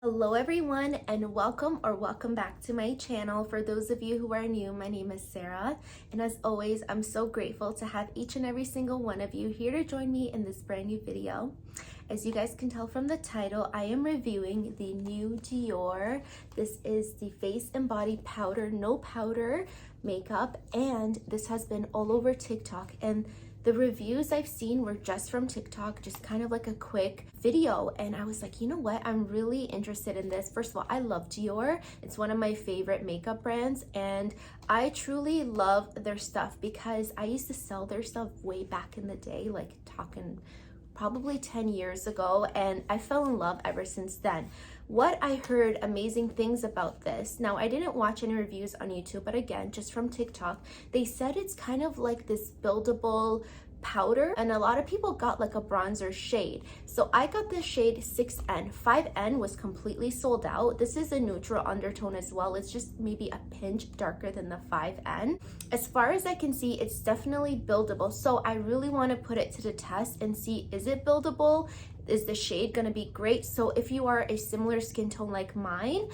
Hello everyone, and welcome back to my channel. For those of you who are new, my name is Sarah, and as always, I'm so grateful to have each and every single one of you here to join me in this brand new video. As you guys can tell from the title, I am reviewing the new Dior. This is the Face and Body Powder, no powder makeup, and this has been all over TikTok, and the reviews I've seen were just from TikTok, just kind of like a quick video. And I was like, you know what? I'm really interested in this. First of all, I love Dior. It's one of my favorite makeup brands. And I truly love their stuff because I used to sell their stuff way back in the day, like talking probably 10 years ago. And I fell in love ever since then. What I heard amazing things about this. Now, I didn't watch any reviews on YouTube, but again, just from TikTok, they said it's kind of like this buildable powder, and a lot of people got like a bronzer shade. So I got the shade 6N. 5N was completely sold out. This is a neutral undertone as well. It's just maybe a pinch darker than the 5N. As far as I can see, it's definitely buildable. So I really want to put it to the test and see, is it buildable? Is the shade going to be great? So if you are a similar skin tone like mine,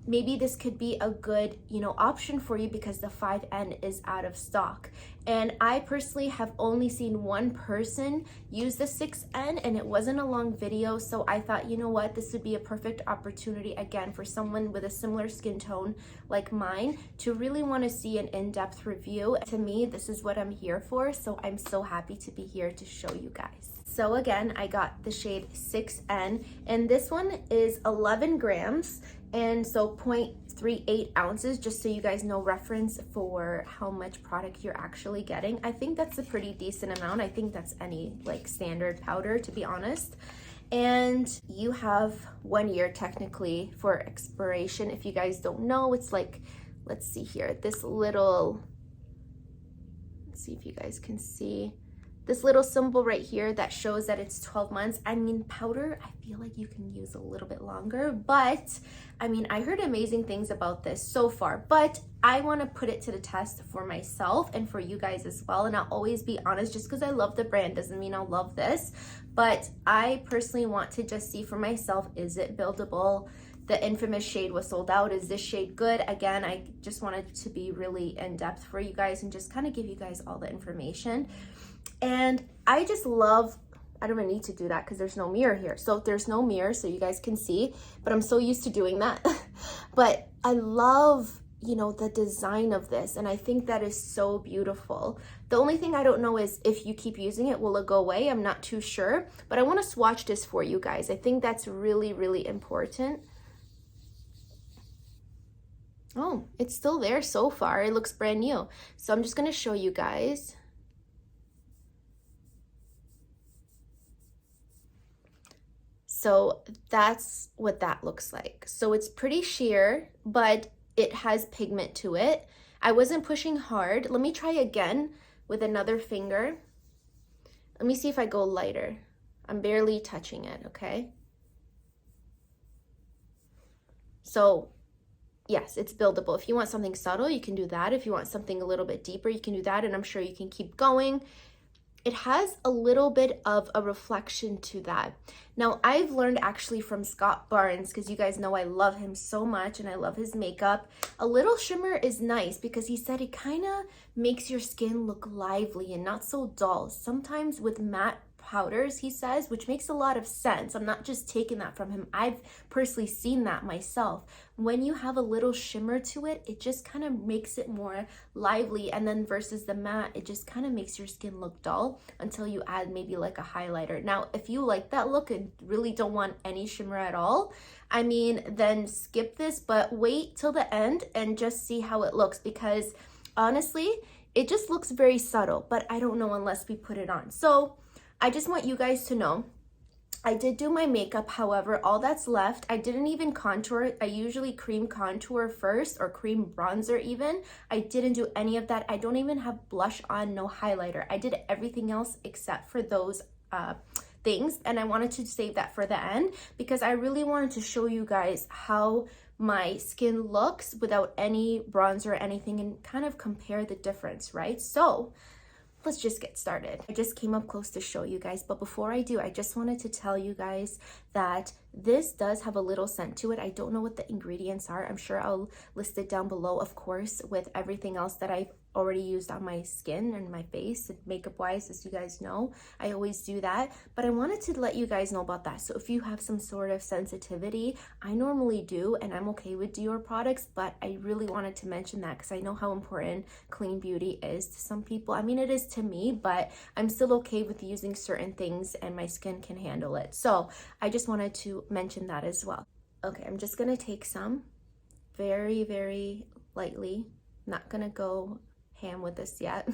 maybe this could be a good, option for you because the 5N is out of stock. And I personally have only seen one person use the 6N, and it wasn't a long video. So I thought, you know what, this would be a perfect opportunity again for someone with a similar skin tone like mine to really want to see an in-depth review. To me, this is what I'm here for. So I'm so happy to be here to show you guys. So again, I got the shade 6N, and this one is 11 grams, and so 0.38 ounces, just so you guys know reference for how much product you're actually getting. I think that's a pretty decent amount. I think that's any like standard powder, to be honest. And you have 1 year technically for expiration. If you guys don't know, it's like, let's see here, this little, let's see if you guys can see. This little symbol right here that shows that it's 12 months. I mean, powder, I feel like you can use a little bit longer, but I mean, I heard amazing things about this so far, but I want to put it to the test for myself and for you guys as well. And I'll always be honest, just because I love the brand doesn't mean I'll love this, but I personally want to just see for myself, is it buildable? The infamous shade was sold out. Is this shade good? Again, I just wanted to be really in depth for you guys and just kind of give you guys all the information. And I just love, I don't even need to do that because there's no mirror here. So there's no mirror so you guys can see, but I'm so used to doing that. But I love, the design of this. And I think that is so beautiful. The only thing I don't know is if you keep using it, will it go away? I'm not too sure, but I want to swatch this for you guys. I think that's really, really important. Oh, it's still there so far. It looks brand new. So I'm just going to show you guys. So that's what that looks like. So it's pretty sheer, but it has pigment to it. I wasn't pushing hard. Let me try again with another finger. Let me see if I go lighter. I'm barely touching it, okay? So yes, it's buildable. If you want something subtle, you can do that. If you want something a little bit deeper, you can do that, and I'm sure you can keep going. It has a little bit of a reflection to that. Now, I've learned actually from Scott Barnes, because you guys know I love him so much and I love his makeup. A little shimmer is nice because he said it kind of makes your skin look lively and not so dull. Sometimes with matte powders, he says, which makes a lot of sense. I'm not just taking that from him. I've personally seen that myself. When you have a little shimmer to it, it just kind of makes it more lively. And then versus the matte, it just kind of makes your skin look dull until you add maybe like a highlighter. Now, if you like that look and really don't want any shimmer at all, I mean, then skip this, but wait till the end and just see how it looks, because honestly, it just looks very subtle, but I don't know unless we put it on. So I just want you guys to know, I did do my makeup. However, all that's left, I didn't even contour. I usually cream contour first, or cream bronzer even. I didn't do any of that. I don't even have blush on, no highlighter. I did everything else except for those things, and I wanted to save that for the end because I really wanted to show you guys how my skin looks without any bronzer or anything and kind of compare the difference, right? So let's just get started. I just came up close to show you guys, but before I do, I just wanted to tell you guys that this does have a little scent to it. I don't know what the ingredients are. I'm sure I'll list it down below, of course, with everything else that I've already used on my skin and my face, makeup wise, as you guys know. I always do that, but I wanted to let you guys know about that. So if you have some sort of sensitivity, I normally do, and I'm okay with Dior products, but I really wanted to mention that because I know how important clean beauty is to some people. I mean, it is to me, but I'm still okay with using certain things and my skin can handle it. So I just wanted to mention that as well. Okay, I'm just gonna take some very, very lightly. Not gonna go ham with this yet.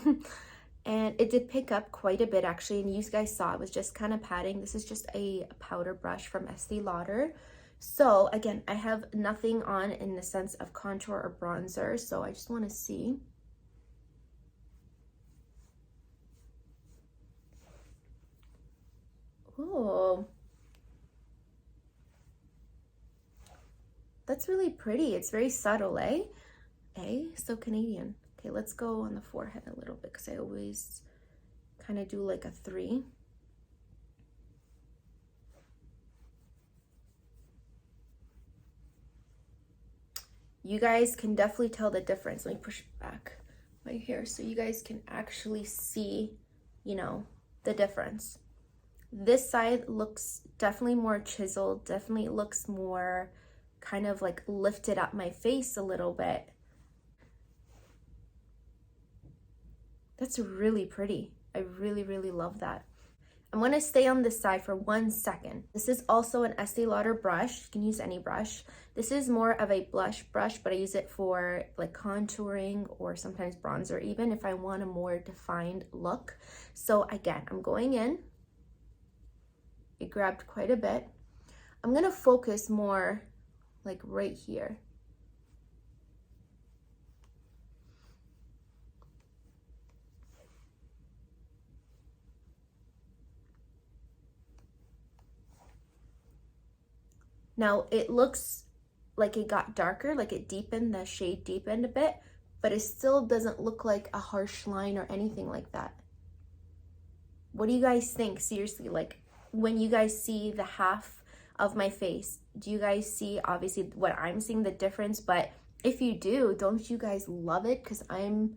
And it did pick up quite a bit actually, and you guys saw it was just kind of patting. This is just a powder brush from Estee Lauder. So again, I have nothing on in the sense of contour or bronzer, so I just want to see. Oh, that's really pretty. It's very subtle, eh? So Canadian. Okay, let's go on the forehead a little bit because I always kind of do like a 3. You guys can definitely tell the difference. Let me push back my hair so you guys can actually see, you know, the difference. This side looks definitely more chiseled, definitely looks more kind of like lifted up my face a little bit. That's really pretty. I really, really love that. I'm gonna stay on this side for 1 second. This is also an Estee Lauder brush. You can use any brush. This is more of a blush brush, but I use it for like contouring or sometimes bronzer even if I want a more defined look. So again, I'm going in. It grabbed quite a bit. I'm gonna focus more like right here. Now it looks like it got darker, like it deepened, the shade deepened a bit, but it still doesn't look like a harsh line or anything like that. What do you guys think? Seriously, like when you guys see the half of my face, do you guys see obviously what I'm seeing, the difference? But if you do, don't you guys love it? Because I'm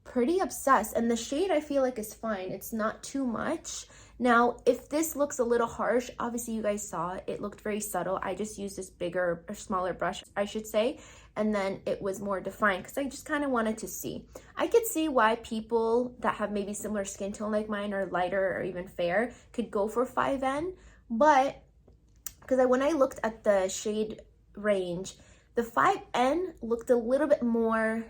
pretty obsessed, and the shade I feel like is fine. It's not too much. Now if this looks a little harsh, obviously you guys saw it looked very subtle. I just used this bigger or smaller brush, I should say, and then it was more defined because I just kind of wanted to see. I could see why people that have maybe similar skin tone like mine or lighter or even fair could go for 5N, but because when I looked at the shade range, the 5N looked a little bit more,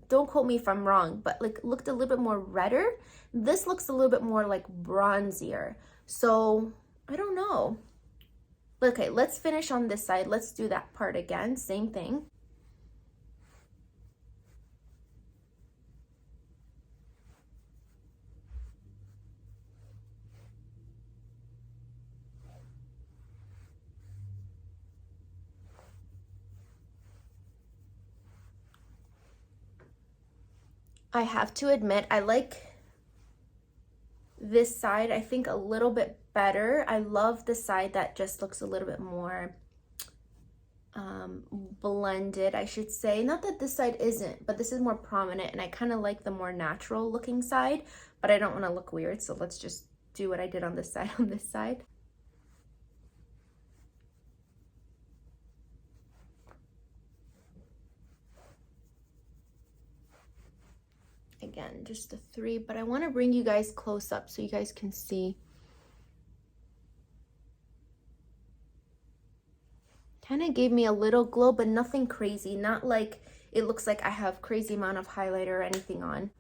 don't quote me if I'm wrong, but like looked a little bit more redder. This looks a little bit more like bronzier. So I don't know. Okay, let's finish on this side. Let's do that part again. Same thing. I have to admit, I like this side, I think, a little bit better. I love the side that just looks a little bit more blended, I should say. Not that this side isn't, but this is more prominent, and I kind of like the more natural looking side, but I don't want to look weird, so let's just do what I did on this side on this side. Again, just a 3, but I want to bring you guys close up so you guys can see. Kind of gave me a little glow, but nothing crazy. Not like it looks like I have crazy amount of highlighter or anything on.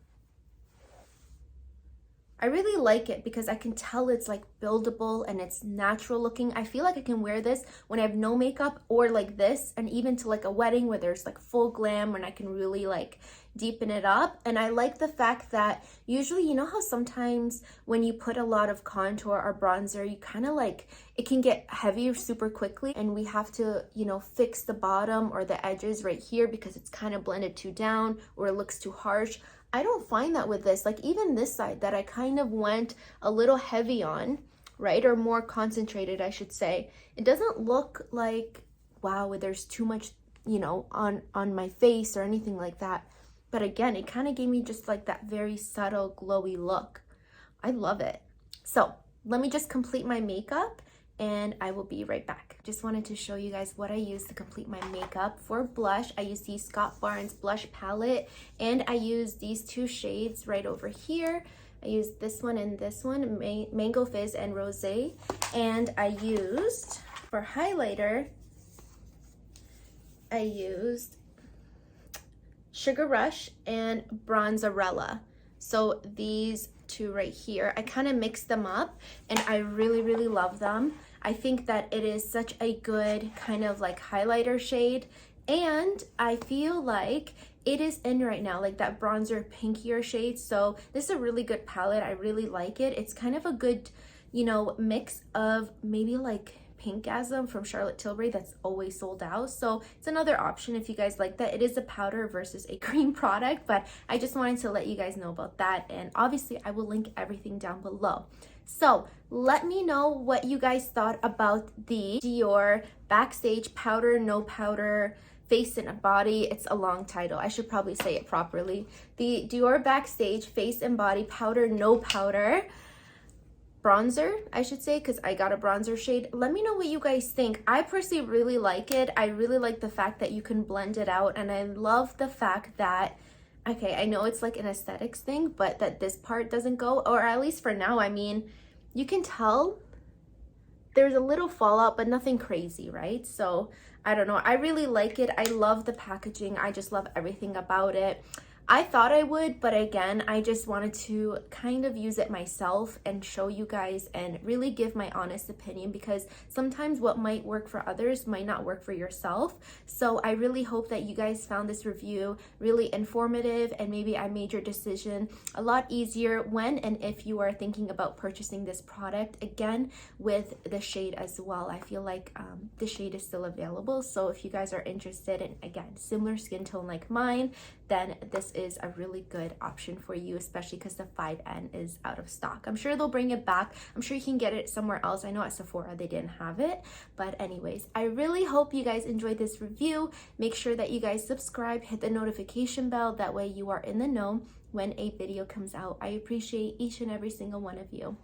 I really like it because I can tell it's like buildable and it's natural looking. I feel like I can wear this when I have no makeup or like this, and even to like a wedding where there's like full glam, when I can really like deepen it up. And I like the fact that usually, you know how sometimes when you put a lot of contour or bronzer, you kind of like, it can get heavier super quickly, and we have to, you know, fix the bottom or the edges right here because it's kind of blended too down or it looks too harsh. I don't find that with this. Like even this side that I kind of went a little heavy on, right? Or more concentrated, I should say. It doesn't look like, wow, there's too much, you know, on my face or anything like that. But again, it kind of gave me just like that very subtle glowy look. I love it. So let me just complete my makeup and I will be right back. Just wanted to show you guys what I use to complete my makeup. For blush, I use the Scott Barnes blush palette, and I use these two shades right over here. I used this one and this one, Mango Fizz and Rosé. And I used, for highlighter, I used Sugar Rush and Bronzarella. So these two right here, I kind of mixed them up and I really, really love them. I think that it is such a good kind of like highlighter shade, and I feel like it is in right now, like that bronzer pinkier shade. So this is a really good palette. I really like it. It's kind of a good, you know, mix of maybe like Pinkgasm from Charlotte Tilbury that's always sold out. So it's another option if you guys like that. It is a powder versus a cream product, but I just wanted to let you guys know about that. And obviously I will link everything down below. So let me know what you guys thought about the Dior Backstage Powder No Powder Face and Body. It's a long title. I should probably say it properly. The Dior Backstage Face and Body Powder No Powder bronzer, I should say, because I got a bronzer shade. Let me know what you guys think. I personally really like it. I really like the fact that you can blend it out, and I love the fact that, okay, I know it's like an aesthetics thing, but that this part doesn't go, or at least for now. I mean, you can tell there's a little fallout, but nothing crazy, right? So I don't know. I really like it. I love the packaging. I just love everything about it. I thought I would, but again, I just wanted to kind of use it myself and show you guys and really give my honest opinion, because sometimes what might work for others might not work for yourself. So I really hope that you guys found this review really informative, and maybe I made your decision a lot easier when and if you are thinking about purchasing this product. Again, with the shade as well, I feel like the shade is still available. So if you guys are interested in, again, similar skin tone like mine, then this is a really good option for you, especially because the 5N is out of stock. I'm sure they'll bring it back. I'm sure you can get it somewhere else. I know at Sephora they didn't have it. But anyways, I really hope you guys enjoyed this review. Make sure that you guys subscribe, hit the notification bell. That way you are in the know when a video comes out. I appreciate each and every single one of you.